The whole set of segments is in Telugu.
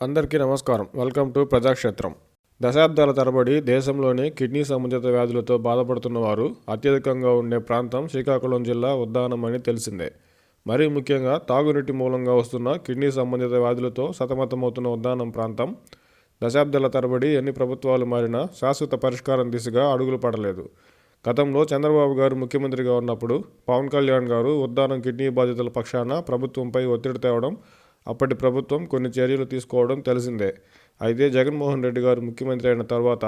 అందరికీ నమస్కారం. వెల్కమ్ టు ప్రజాక్షేత్రం. దశాబ్దాల తరబడి దేశంలోని కిడ్నీ సంబంధిత వ్యాధులతో బాధపడుతున్న వారు అత్యధికంగా ఉండే ప్రాంతం శ్రీకాకుళం జిల్లా ఉద్దానం అని తెలిసిందే. మరీ ముఖ్యంగా తాగునీటి మూలంగా వస్తున్న కిడ్నీ సంబంధిత వ్యాధులతో సతమతమవుతున్న ఉద్దానం ప్రాంతం దశాబ్దాల తరబడి ఎన్ని ప్రభుత్వాలు మారినా శాశ్వత పరిష్కారం దిశగా అడుగులు పడలేదు. గతంలో చంద్రబాబు గారు ముఖ్యమంత్రిగా ఉన్నప్పుడు పవన్ కళ్యాణ్ గారు ఉద్దానం కిడ్నీ బాధితుల పక్షాన ప్రభుత్వంపై ఒత్తిడి తేవడం, అప్పటి ప్రభుత్వం కొన్ని చర్యలు తీసుకోవడం తెలిసిందే. అయితే జగన్మోహన్ రెడ్డి గారు ముఖ్యమంత్రి అయిన తర్వాత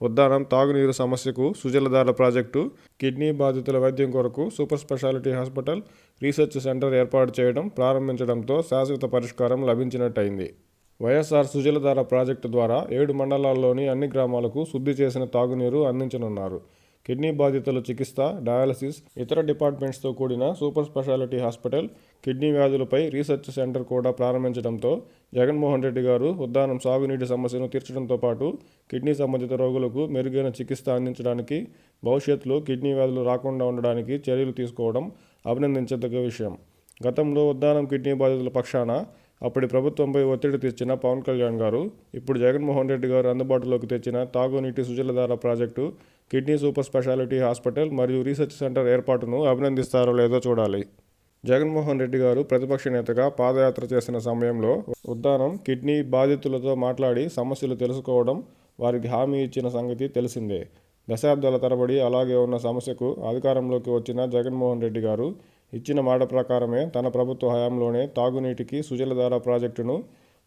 ఉద్దానం తాగునీరు సమస్యకు సుజలధార ప్రాజెక్టు, కిడ్నీ బాధితుల వైద్యం కొరకు super speciality hospital, research centre ఏర్పాటు చేయడం ప్రారంభించడంతో శాశ్వత పరిష్కారం లభించినట్టయింది. వైఎస్ఆర్ సుజలధార ప్రాజెక్టు ద్వారా 7 మండలాల్లోని అన్ని గ్రామాలకు శుద్ధి చేసిన తాగునీరు అందించనున్నారు. కిడ్నీ బాధితుల చికిత్స, డయాలసిస్, ఇతర డిపార్ట్మెంట్స్తో కూడిన సూపర్ స్పెషాలిటీ హాస్పిటల్, కిడ్నీ వ్యాధులపై రీసెర్చ్ సెంటర్ కూడా ప్రారంభించడంతో జగన్మోహన్ రెడ్డి గారు ఉద్దానం సాగునీటి సమస్యను తీర్చడంతో పాటు కిడ్నీ సంబంధిత రోగులకు మెరుగైన చికిత్స అందించడానికి, భవిష్యత్తులో కిడ్నీ వ్యాధులు రాకుండా ఉండడానికి చర్యలు తీసుకోవడం అభినందించదగ్గ విషయం. గతంలో ఉద్దానం కిడ్నీ బాధితుల పక్షాన అప్పటి ప్రభుత్వంపై ఒత్తిడి తెచ్చిన పవన్ కళ్యాణ్ గారు ఇప్పుడు జగన్మోహన్ రెడ్డి గారు అందుబాటులోకి తెచ్చిన తాగునీటి Sujaladhara project, kidney super speciality hospital మరియు రీసెర్చ్ సెంటర్ ఏర్పాటును అభినందిస్తారో లేదో చూడాలి. జగన్మోహన్ రెడ్డి గారు ప్రతిపక్ష నేతగా పాదయాత్ర చేసిన సమయంలో ఉద్దానం కిడ్నీ బాధితులతో మాట్లాడి సమస్యలు తెలుసుకోవడం, వారికి హామీ ఇచ్చిన సంగతి తెలిసిందే. దశాబ్దాల తరబడి అలాగే ఉన్న సమస్యకు అధికారంలోకి వచ్చిన జగన్మోహన్ రెడ్డి గారు ఇచ్చిన మాట ప్రకారమే తన ప్రభుత్వ హయాంలోనే తాగునీటికి సుజలధార ప్రాజెక్టును,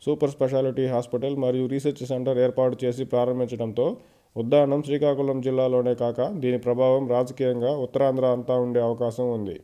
సూపర్ స్పెషాలిటీ హాస్పిటల్ మరియు రీసెర్చ్ సెంటర్ ఏర్పాటు చేసి ప్రారంభించడంతో ఉద్దానం శ్రీకాకుళం జిల్లాలోనే కాక దీని ప్రభావం రాజకీయంగా ఉత్తరాంధ్ర అంతా ఉండే అవకాశం ఉంది.